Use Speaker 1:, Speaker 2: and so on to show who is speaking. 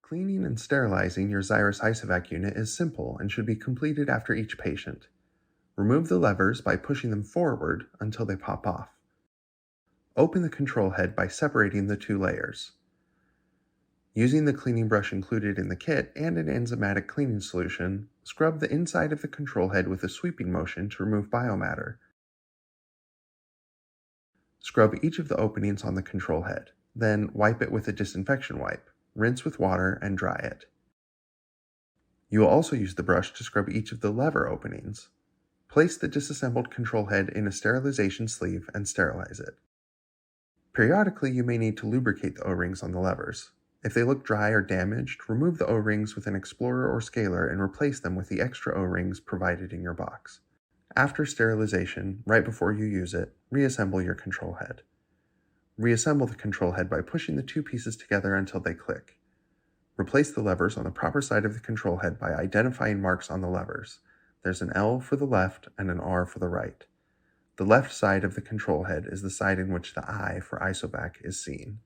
Speaker 1: Cleaning and sterilizing your Xyrus Isovac unit is simple and should be completed after each patient. Remove the levers by pushing them forward until they pop off. Open the control head by separating the two layers. Using the cleaning brush included in the kit and an enzymatic cleaning solution, scrub the inside of the control head with a sweeping motion to remove biomatter. Scrub each of the openings on the control head, then wipe it with a disinfection wipe. Rinse with water and dry it. You will also use the brush to scrub each of the lever openings. Place the disassembled control head in a sterilization sleeve and sterilize it. Periodically, you may need to lubricate the O-rings on the levers. If they look dry or damaged, remove the O-rings with an explorer or scaler and replace them with the extra O-rings provided in your box. After sterilization, right before you use it, reassemble your control head. Reassemble the control head by pushing the two pieces together until they click. Replace the levers on the proper side of the control head by identifying marks on the levers. There's an L for the left and an R for the right. The left side of the control head is the side in which the I for Isovac is seen.